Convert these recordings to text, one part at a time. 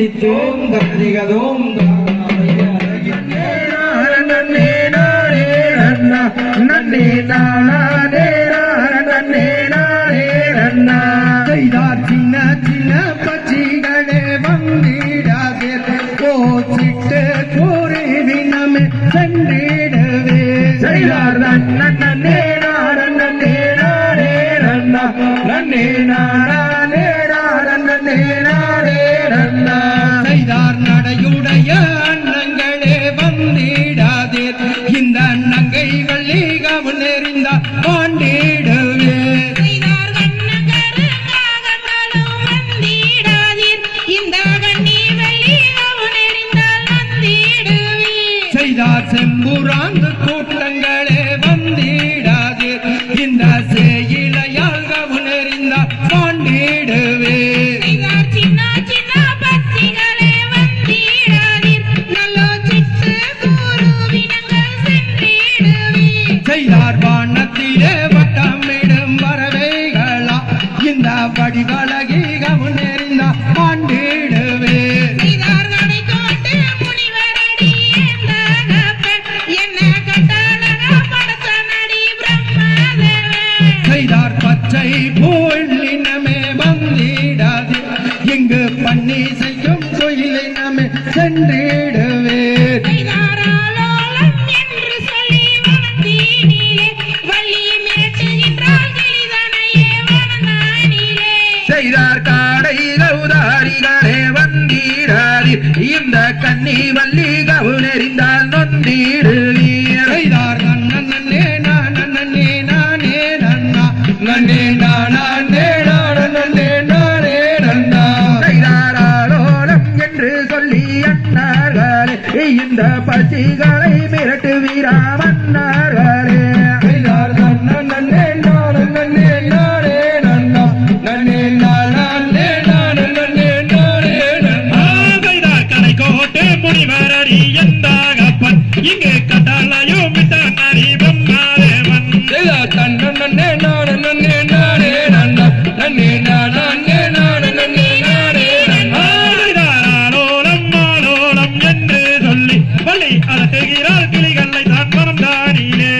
தித்தோம் கதிகதோம் செய்தார் சின்ன சின்ன பச்சிகளே வந்திடாதே போச்சிட்டு கூறிவினமே சென்றிடவே செய்தார் நன்னே நாரே செய்தார் நடையுடைய அன்னங்களே வந்திடாதே இந்த நங்கை வள்ளி கவன் எறிந்தார் பாண்டிடவே செய்தார் செம்புராந்து கூட்டங்களே வந்திடாதே இந்த சேயிலையால் கவன் எறிந்தார் பாண்டிடவே செய்தார் வானத்திலே வட்டமிடும் பறவைகளா இந்த வடிவழகி கவன் எறிந்தார் பாண்டிடவே செய்தார் பச்சை புள்ளினமே வந்திடாது இங்கு பண்ணி செய்யும் கோயிலினமே சென்றிடவே செய்தார் காடை கௌதாரிகளே வந்தீடாதீர் இந்த கன்னி வள்ளி கவுன் எறிந்தால் நொந்தீடுவீர் செய்தார் நன்னே நானே செய்தாரோலம் என்று சொல்லி அண்ணார்களே இந்த பசிகளை மிரட்டு வீரா மன்னார்களே செய்தார் முனிவரடி எந்தாகப்பன் இங்கு கட்டாளையும் விட்டாரி பிரம்மாதேவன் ஆலோலம் என்று சொல்லி வழி அலட்டுகிறார் கிளிகளை தான் மனம் தானிலே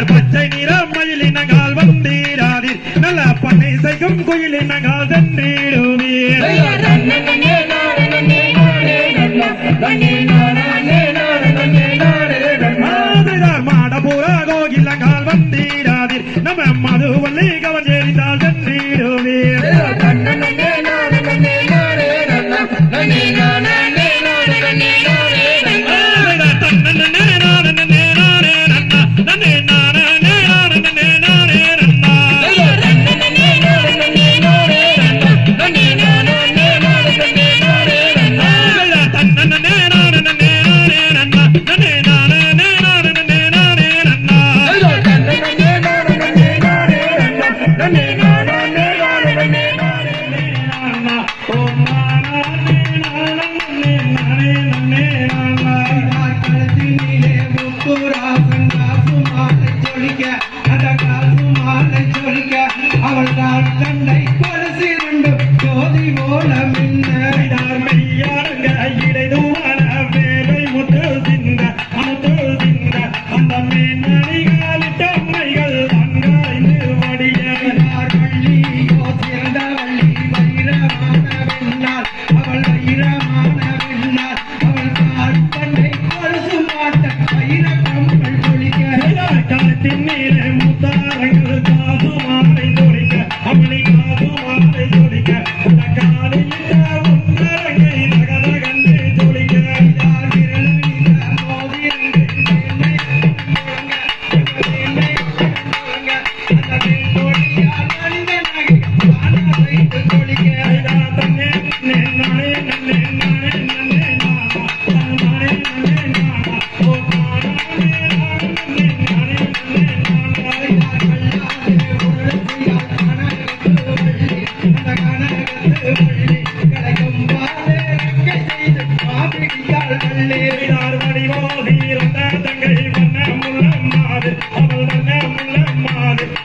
பச்சை நிறம் மயிலினங்கால் வந்தீராதீர் நல்ல பண்ணை செய்யும் குயிலினங்கால் சென்றிடுவீர் மாடபுர கோகிலங்கால் வந்தீராதீர் நம்ம மதுவல்லி கவன் எறிந்தால் சென்றிடுவீர் அவள் தான் கண்ணை கொலசி ரெண்டு ஜோதி போல மின்னார் மெய்யாருங்க இடைதூர வேலை முத்து சிந்த அந்த மேன்மணிகளிட்ட மைகள் அங்காய்ந்து வடியார் வள்ளி சிறந்த வள்ளி வைரமான வெண்ணார் அவள் வைரமான வெண்ணார் அவள் கால் கண்ணை கொலசு மாட்ட வைர கம்பள் பொழிக்க களத்தின் மேலே முத்தாரங்கள் காசு மாலை தொழிக்க அவளை காசு மாலை தொழிக்க உன்னரங்கை நகர கண்டு தொழிக்க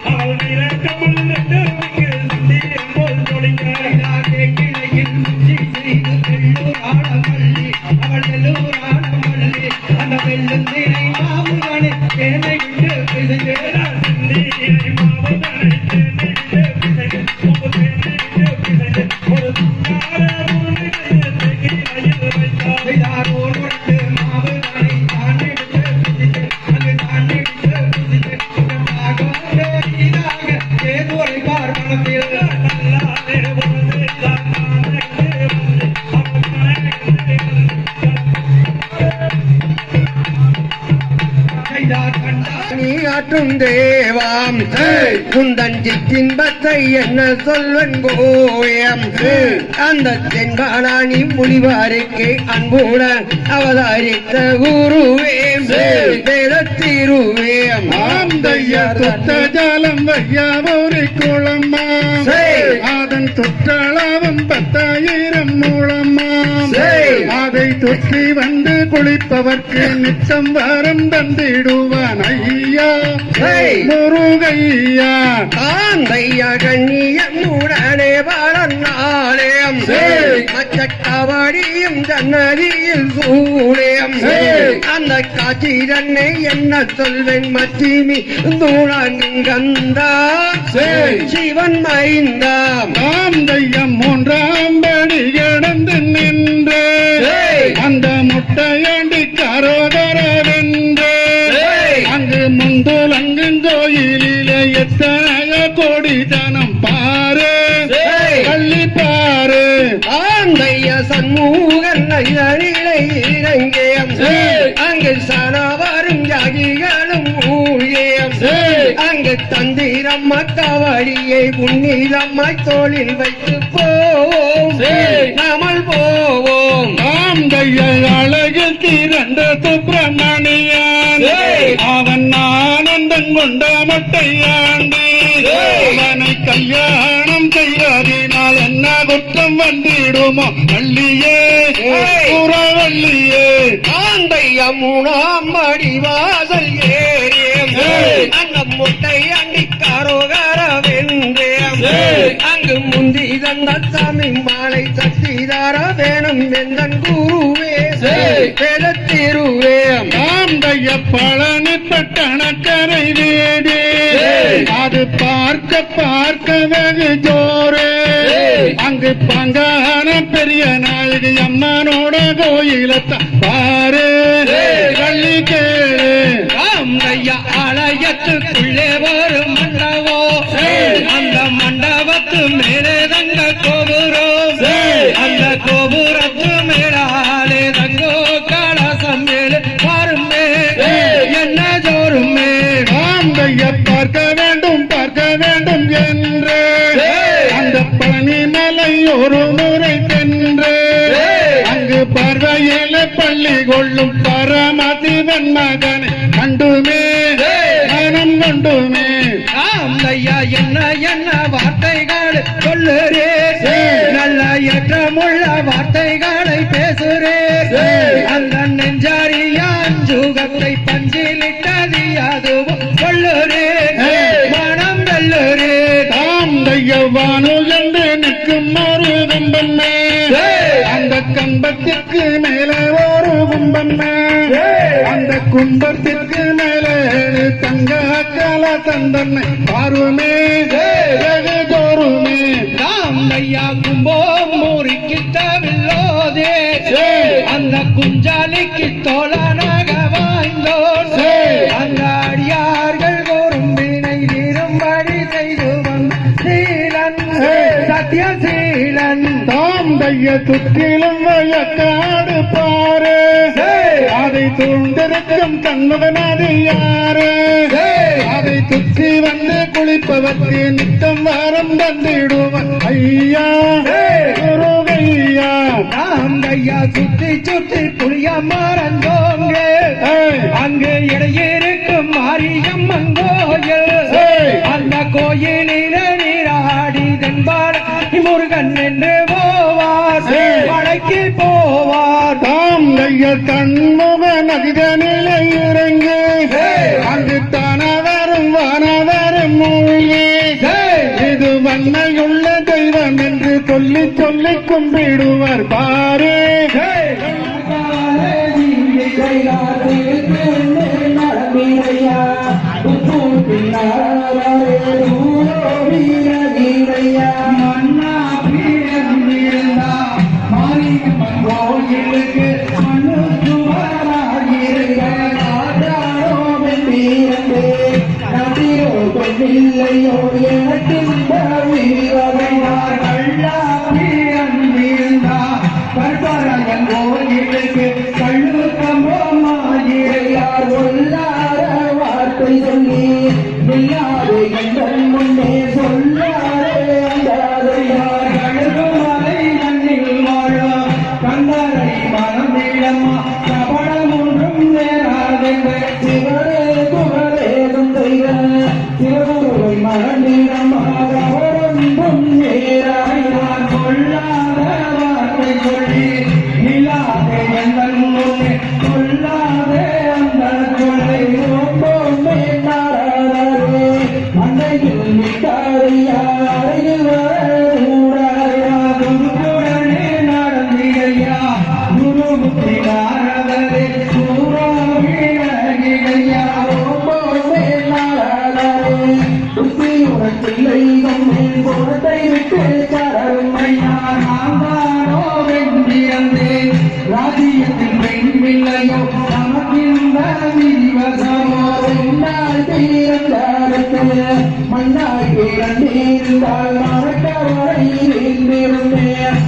அவள் தேவாம் குந்தன் சிற்றின்பத்தை என்ன சொல்வன் கோயம் அந்த தென்பாலானி முனிவாருக்கு அன்புடன் அவதாரித்த குருவேம் வேதத்திருவேம் தொட்ட ஜலம் வையாவூரி குளம்மா அதன் தொற்றளவும் 10,000 மூலமாம் அதை தொற்றி வந்து குளிப்பவர்க்கு நித்தம் வரம் தந்திடுவான் ஐயா முருகையா ஆந்தையா கண்ணியமுடனே பாடநாளயம் மச்சக்கவடியும் ஜன்னதியில் சூழயம் அந்த காட்சி தன்னை என்ன சொல்வேன் மத்திமி தூணங்கந்தா சிவன் மைந்தா ஆந்தையம் 3ஆம் படி கிடந்து நின்று அந்த முட்டையண்டி கரோதரவென்று அங்கு முந்துலங்கும் கோயிலிலே எத்தனைய கோடி தனம் பாரு கள்ளி பாரு ஆந்தைய சண்முகன் நைதனிலை இறங்கியம் அங்கு சனவரும் யாகிகளும் ஊழியம் அங்கு தந்திரம்ம கவடியை புன்னிதம்மாய் தோளில் வைத்து போவோம் நாமல் போவோம் ஆந்தைய அழகில் திரண்ட சுப்பிரமணியன் அவன் ஆனந்தம் கொண்ட மட்டையாண்டி அவனை கல்யாணம் செய்வதினால் என்ன குற்றம் வந்திடுமோ வள்ளியே புறவள்ளியே ஆந்தைய 3ஆம் படி வாசல் ஏறியம் அந்த முட்டை அண்டிக்காரோகர வென்றேம் அங்கு முந்தி தந்த சாமி மாலை சக்திதார வேணும் எந்தன் குருவே வேதத்திருவேம் ஆந்தைய பழனி பட்டணக்கரை வீடு அது பார்க்க வெகு ஜோறு அங்கு பங்கான பெரிய நாயகி அம்மனோட கோயிலத்தான் பாரு கள்ளி கேளு ஆந்தைய ஆலயத்துக்குள்ளே ஒரு மண்டபோ அந்த மண்டபத்து மேலே தங்க கோபுரம் அந்த கோபுரத்து மேலாலே தங்கோ கலசம் மேலே பாருமே என்ன ஜோருமே ஆந்தைய பார்க்க வேண்டும் என்று அந்த பனிமலை ஒரு முறை சென்று அங்கு பார்வையில பள்ளி கொள்ளும் பரமதிவன் மகனை கண்டுமே மனம் கொண்டுமே ஆந்தையா என்ன வார்த்தைகள் சொல்லுறே நல்ல ஏற்றமுள்ள வார்த்தைகளை பேசுறே அந்த நெஞ்சாரியான் சுகத்தை பஞ்சிலிட்டது அதுவும் சொல்லுறே மனம் வெல்லுறே ஆந்தைய வானு என்று நிற்கும் ஒரு கும்பமே அந்த கம்பத்திற்கு மேலே ஒரு கும்பமே அந்த கும்பத்திற்கு மேலே தங்க கல தந்தனை பாருமே தோறுமே ஆந்தையா கும்பம் முறிக்கிட்டவில்லோதே அந்த குஞ்சாலிக்கு தோழனாக வாய்ந்தோன் அந்த அடியார்கள் கோரும் வினை தீரும்படி செய்து சீலன் சத்யசீலன் தாந்தைய துக்கிலும் வயக்காடு பாரு அதை தூண்டிருக்கும் தன்மகனாது யாரு அதை துத்தி வந்து குளிப்பவர்க்கு நித்தம் வாரம் தந்திடுவன் ஐயா குருகையா ஆந்தையா சுத்தி புளிய மறந்தோங்க அங்கு இடையிருக்கும் மாரியம்மன் கோயில் அந்த கோயிலில நீராடி தென்பாட முருகன் என்று போவார் மலைக்கு போவார் தாந்தைய கண்முக நதிதனிலை இறங்கு அங்கு தானவரும் வானவரும் மூழ்கி இது வன்மையுள்ள தெய்வம் என்று சொல்லி கும்பிடுவர் பாரு கோயிலுக்கு இல்லையோ எனக்கின்ற கற்பரகன் கோயிலுக்கு கண்ணு கம்பமாயிரையார் சொல்லாத வார்த்தை சொல்லி கூடாதையா அருகில் வர கூடாதையா குருவுடனே நடந்திடையா குருமுக்தி நாரதரே சூறாவிடையா ரொம்ப நாளே புத்தி உனக்கில்லை குணத்தை விட்டு தருமையா நான் தானோ வென்றிருந்தேன் ராஜ்யத்தில் பெண் பிள்ளையோ நமக்கின்ற விதிவசமோ பெண்ணாய் தீர்ந்தாரத்தில் மண்ணாய் பிறந்திருந்தால் மறக்கவரை இருந்திருந்தேன்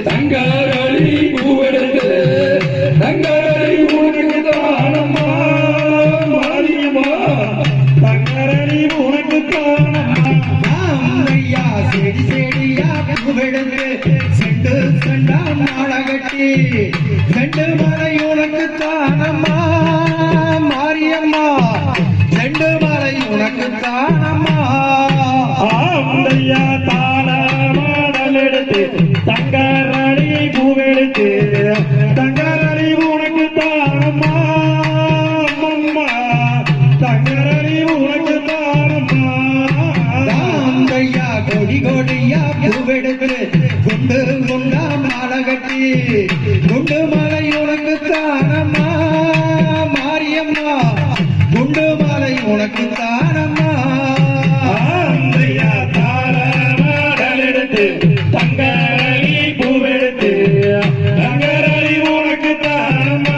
தங்கரளி பூவெடுத்து தங்கரளி உனக்கு தானம்மா மாரியம்மா தங்கரடி உனக்கு தானம்மா ஐயா செடி செடியா பூவெடுத்து செண்டு செண்டா மாளகட்டி செண்டு மலை உனக்கு தானம்மா மாரியம்மா செண்டு மலை உனக்கு தானம்மா ஆந்தையா தாளமாடல் எடுத்து தங்கரடி பூவெடுத்து தங்கரடி உனக்கு தானம்மா அம்மம்மா தங்கரடி உனக்கு தானம்மா ஐயா கொடி கொடியா பூவெடுத்து குண்டு குண்டா மாளகட்டி குண்டு மலை உனக்கு தானம்மா மாரியம்மா குண்டு மலை உனக்கு தானம்மா ஆந்தையா தாளமாடல் எடுத்து தங்கரடி பூவெடுத்து தங்கரடி உனக்கு தானம்மா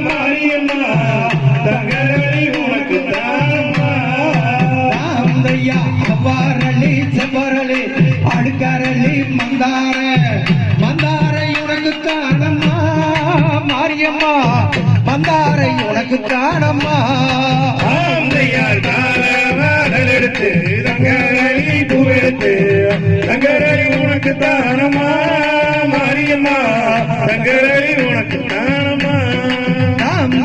மாரியம்மா தங்கரடி உனக்கு தானம்மா ஐயா அவ்வாரளி செவ்வரளி அடுக்கரளி மந்தார மந்தாரை உனக்கு தானம்மா மாரியம்மா மந்தாரை உனக்கு தானம்மா ஆந்தையார் தாளமாடல் எடுத்து தங்கரடி பூவெடுத்து தங்கரடி உனக்கு தானம்மா மாரியம்மா தங்கரடி உனக்கு தானம்மா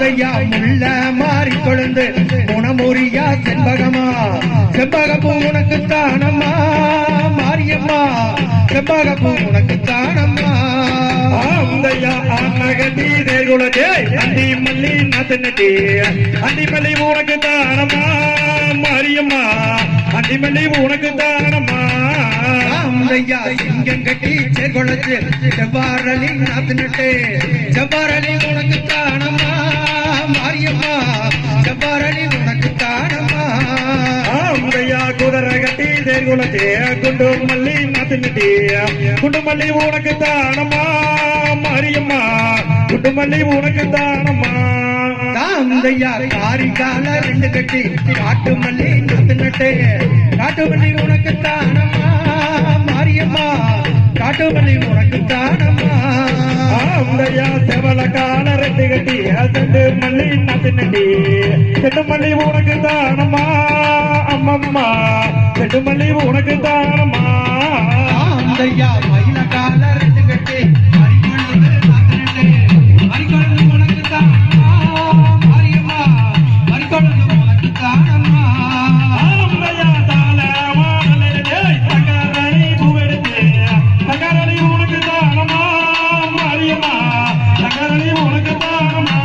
ஐயா முள்ள மாறி கொழுந்து குணமுறியா செண்பகமா செண்பகப்பூ உனக்கு தானம்மா மாரியம்மா செண்பகப்பூ உனக்கு தானம்மா ஆந்தையா ஆனகட்டி தேகுலதே அண்டி மல்லி நத்தனட்டி அண்டி மல்லி உனக்கு தானம்மா மாரியம்மா அண்டி மல்லி உனக்கு தானம்மா ஐயா சிங்கம் கட்டி சேர்கொள்ளச்சு செவ்வாரளி நாத்துனட்டு செவ்வாரளி உனக்கு தானம்மா மாரியம்மா செவ்வாரளி உனக்கு தானம்மா ஆந்தையா குதிரை கட்டி தேகுலதே குண்டு மல்லி நத்தனட்டி குண்டு மல்லி உனக்கு தானம்மா மாரியம்மா குண்டு மல்லி உனக்கு தானம்மா ஐயா காரிகால ரெண்டு கட்டி காட்டு மல்லி நாத்துனட்டு காட்டு மல்லி உனக்கு தானம்மா மாரியம்மா காட்டு மல்லி உனக்கு தானம்மா ஆந்தையா செவல கால ரெண்டு கட்டி செண்டு மல்லி நத்தினட்டி செண்டு மல்லி உனக்கு தானம்மா அம்மம்மா செண்டு மல்லி உனக்கு தானம்மா ஐயா மயில கால ரெண்டு கட்டி மறிக்கொழுந்து நாத்துனட்டு மறிக்கொழுந்து உனக்கு தானம்மா மாரியம்மா மறிக்கொழுந்து உனக்கு தானம்மா ஆந்தையா தாளமாடல் தங்கரடி பூவெடுத்து தங்கரடி உனக்கு தானம்மா மாரியம்மா தங்கரடி உனக்கு தானம்மா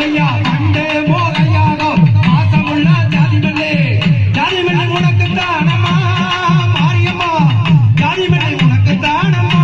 ஐயா கண்டு மோகையாகோ மாசமுள்ள ஜாதிமல்லி ஜாதிமல்லி உனக்கு தானம்மா மாரியம்மா ஜாதிமல்லி உனக்கு தானம்மா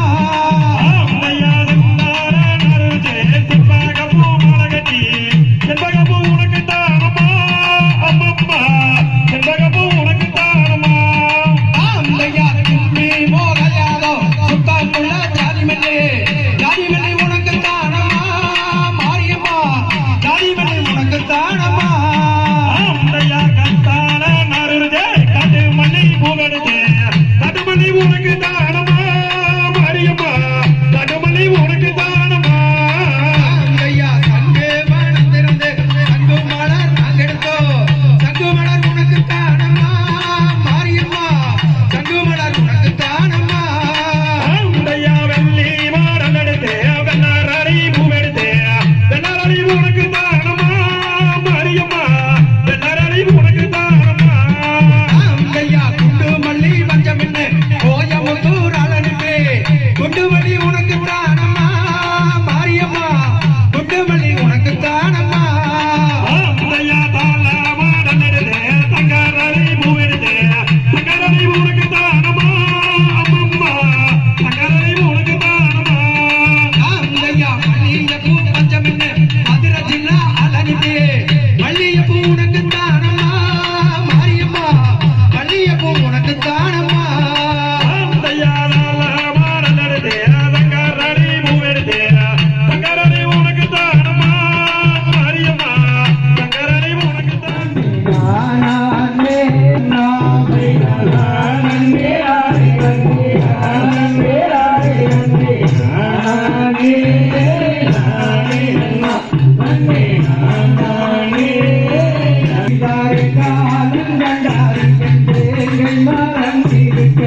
கண்டாரி என்றேங்கள் மறந்திருக்க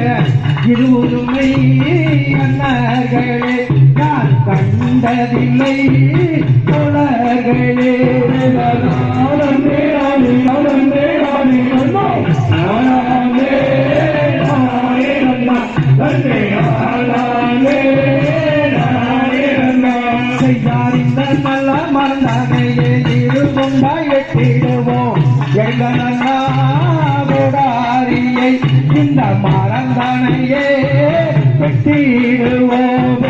இது உரிமை அண்ணர்களே நான் கண்டதில்லை தோழர்களே செய்யாரிந்த நல்ல மறந்தாகையே இருமுண்டாய் வெட்டிடுவோம் எங்களாரியை இந்த மறந்தானையே வெட்டிடுவோம்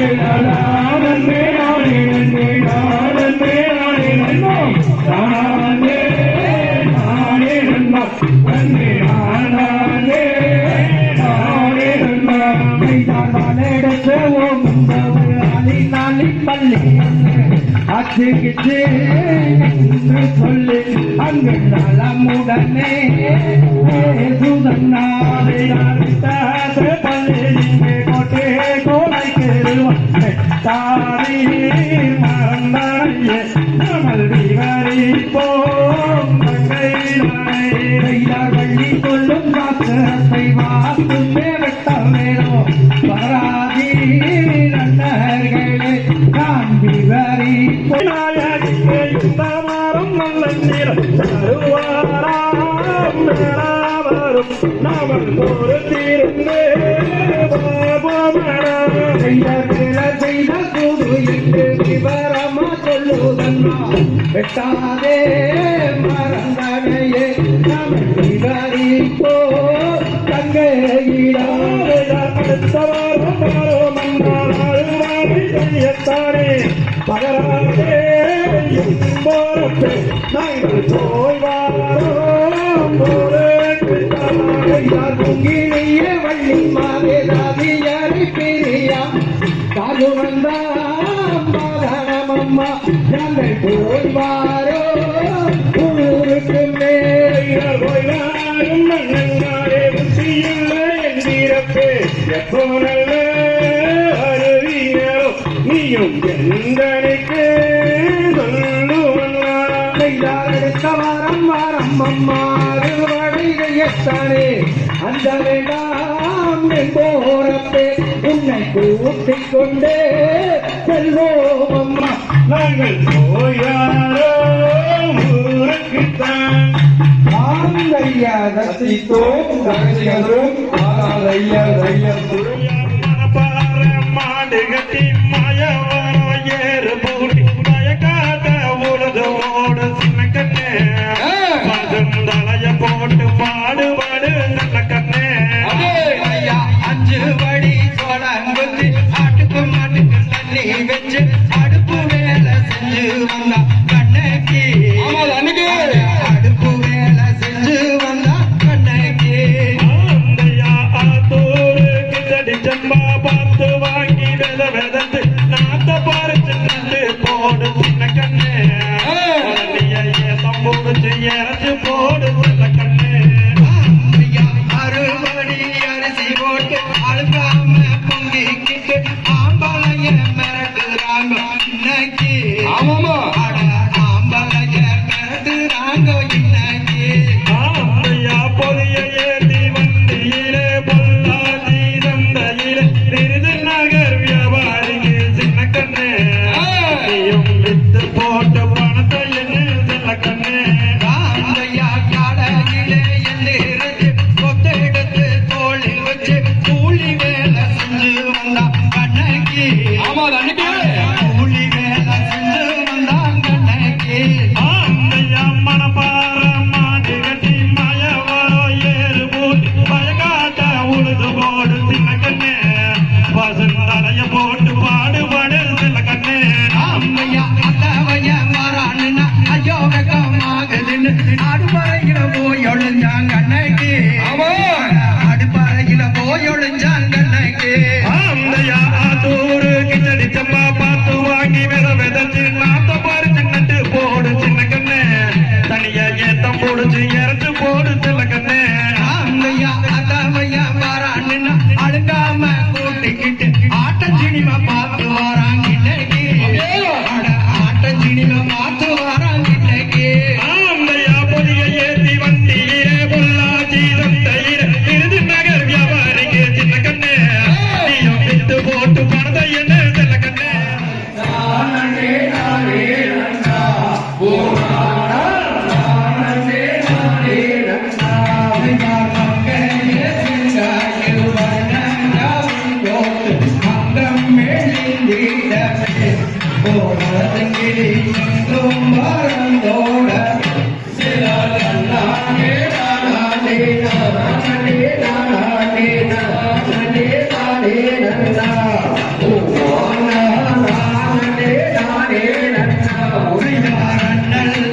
பள்ளி அச்சுக்கிச்சு என்று சொல்லி அங்கு நலமுடனே சுதன்னாலே பள்ளி கோட்டை கோலைக்கு தாரி மறந்தாயே நம்மள் விவரிப்போம் வள்ளி கொள்ளும் வாசத்தை வாசுமே வெட்ட வேணும் வராதி நன்னர்களே நான் விவரிப்போம் மாறும் நல்ல நீரம் தருவாராம் வரும் நாமல் ஒரு தீர்ந்தே செய்த கூடு என்று விவரமா சொல்லுதன்னா வெட்டாதே மறந்தனையே நாம் விவரிப்போ தங்கையிடாத்தானே பகராதே நாங்கள் போய் வாரோம் பொங்கிலேயே வள்ளி மாதே தாதியாரி பிரியா காது வந்தாமம்மா நாங்கள் போய் வாரோ ஊருக்கு மேல் போய்வாரும் மன்னங்காரே புத்தியில்லை என்றிருப்பே எப்போ நல்ல அறிவியோ நீயும் எந்தனைக்கு அடுத்த வாரம் வாரம் அம்மாறு வடைகையத்தானே அந்த வேண்டாம் போறப்பே உன்னை கூட்டிக் கொண்டே செல்வோம் அம்மா நாங்கள் போயாரோ ஊருக்குத்தான் ஆந்தையா தசித்தோம் தகசிகளும் ஆலையா மாடு கட்டி மயவரோ ஏறு பூட்டி மயக்காத உலது ஓடு சின்ன கண்ணே தலைய போட்டு பாடுபாடு நல்ல கண்ணே ஐயா 5 படி சோளங்குத்தி ஆட்டுக்கு மாட்டுக்கு தண்ணி வச்சு அடுப்பு வேலை செஞ்சு வந்தா கண்ணகி அடுப்பு வேலை செஞ்சு வந்தா கண்ணகி அந்தையா ஆத்தூரு கிச்சடி சம்பா பார்த்து வாங்கி வித விதந்து நாத்த பறிச்சு என்றும் மறந்தோட சில நானே நானே நானே நானே நானே நானே நன்னா ஓ நானே நானே நன்னா உரையாடல்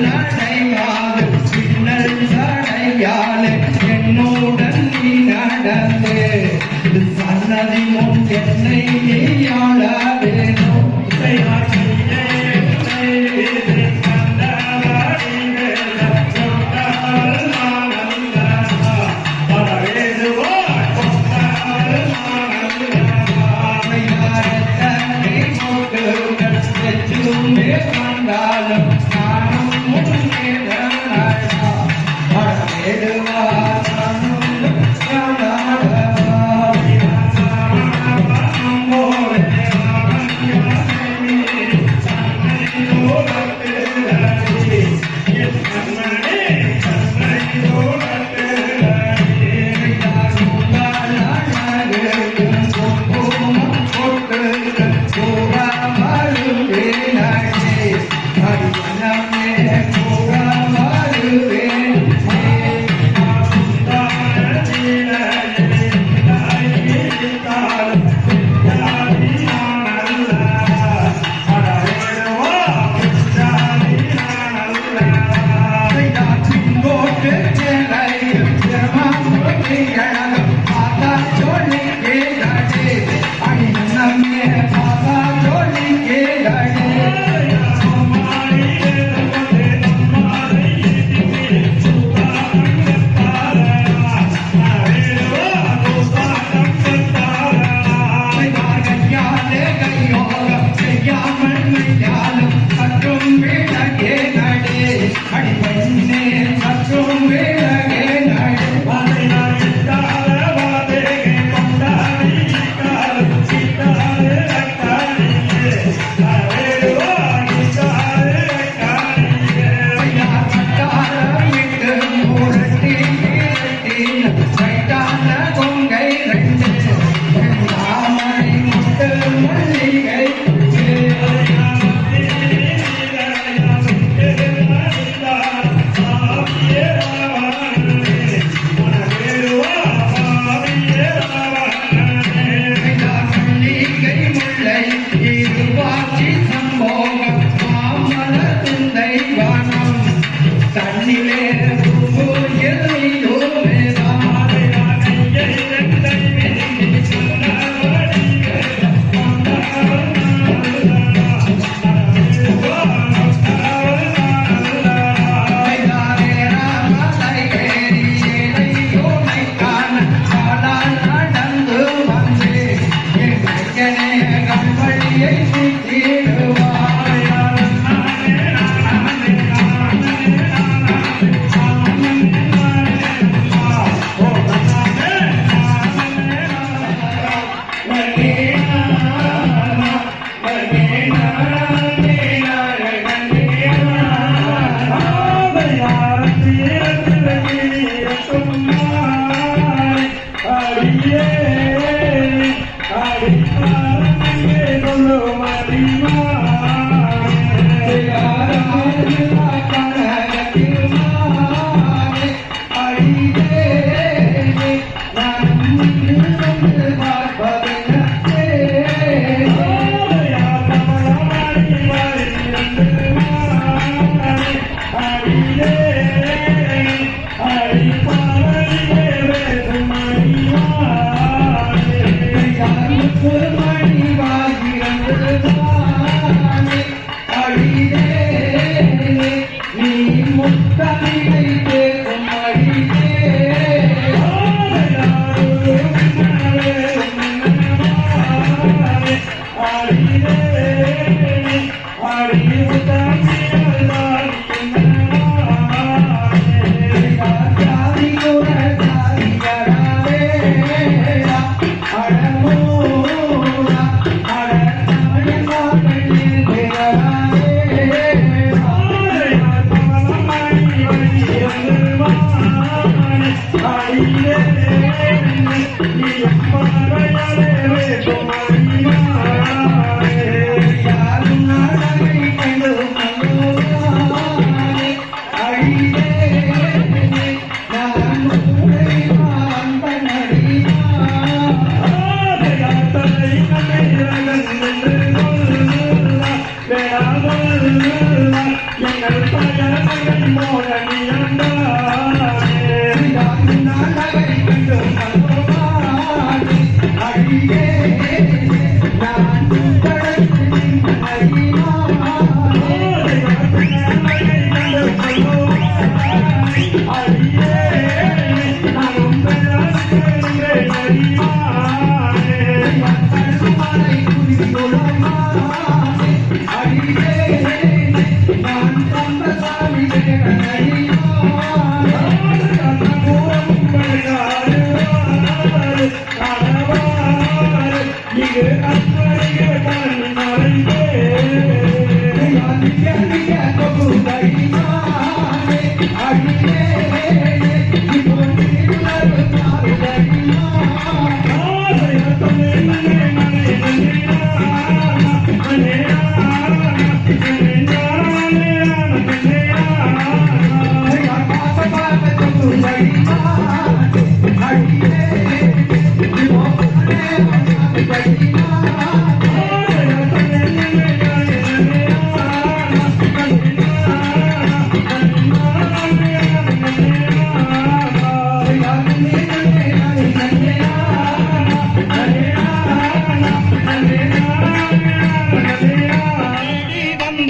நடையாது பின்னல் சடையாலே என்னுடன் நீ நடந்து சன்னதி முன் என்னை நீயாள வேணும் Thank you.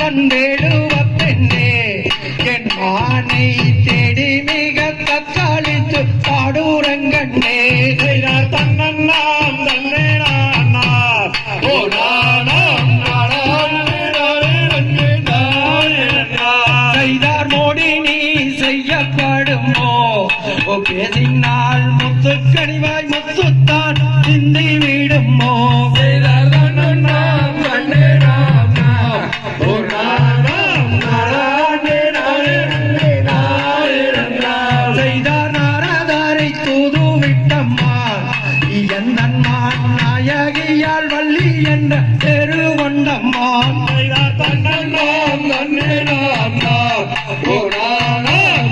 வந்தேடுவ பெண்ணே என் மானை தேடி மிக தக்காளித்து பாடூரங்கண்ணே செய்தார் தன்னன்னாம் தன்னே நானா ஓ நானாம் செய்தார் மோடி நீ செய்யப்படுமோ ஓ பேசினால் முத்து கனிவாய் முத்துத்தான் சிந்தி விடுமோ செய்தார் தன்னன்னாம் தன்னே நானா ஓ செய்தார் நாரதாரை தூது விட்டம்மான் எந்தன்மான் நாயகியால் வள்ளி என்ற தெரு கொண்டம்மான் செய்தார் தன்னன்னாம் தன்னே நானா ஓ நானாம்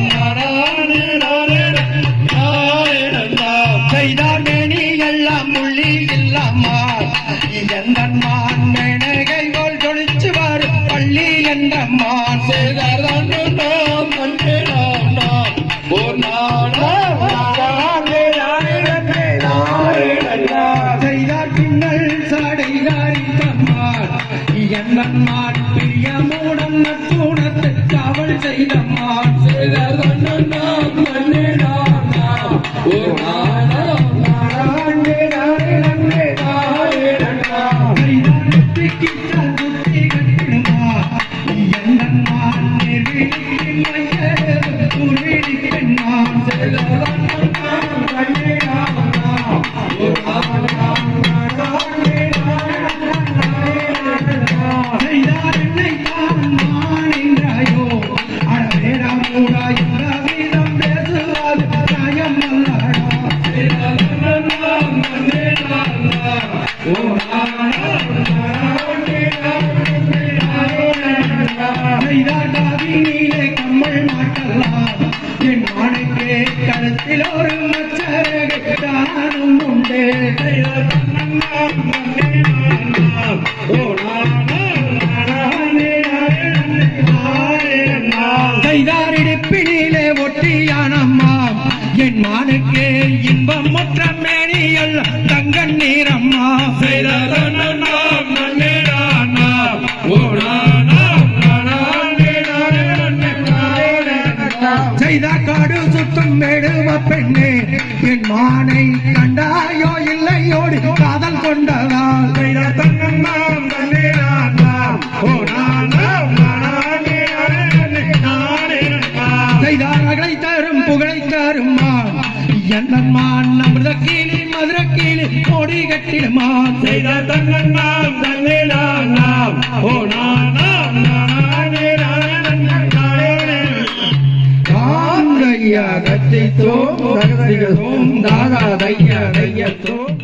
செய்தார் மேனி எல்லாம் முள்ளி இல்லாமான் எந்தன்மான் மேனகை போல் ஜொலிச்சு வரும் பள்ளி என்றம்மான் செய்தார் தன்னன்னாம் தன்னே நானா ஓ செய்தார் பின்னல் சடைகாரித்தம்மான் எந்தன்மான் பிரியமுடன் நற்குணத்தை காவல் செய்தம்மான் செய்தார் தன்னன்னாம் தன்னே நானா ஓ கம்மல் மாட்டலாம் என் மானுக்கே கருத்தில் ஒரு மச்சரகை தானும் உண்டு செய்தாரிடிப்பினிலே ஒட்டியானம்மா என் மானுக்கே இன்பம் முற்ற மேனியல் தங்க நீரம்மா செய்தார் தன்னன்னாம் தன்னே நானா ஓ செய்தார் காடு சுத்தும் மேடுவ பெண்ணே என் மானை கண்டாயோ இல்லையோடி காதல் கொண்டதால் செய்தார் தன்னன்னாம் தன்னே நானா ஓ நானாம் செய்தார்களை தரும் புகழை தருமா எந்தன்மான் அமிர்த கீழி மதுர கீழி கோடி கட்டிடுமான் செய்தார் தன்னன்னாம் தன்னே நானாம் ஓ நானாம் தையா கத்தை தோம் தாதா தையா தைய தோம்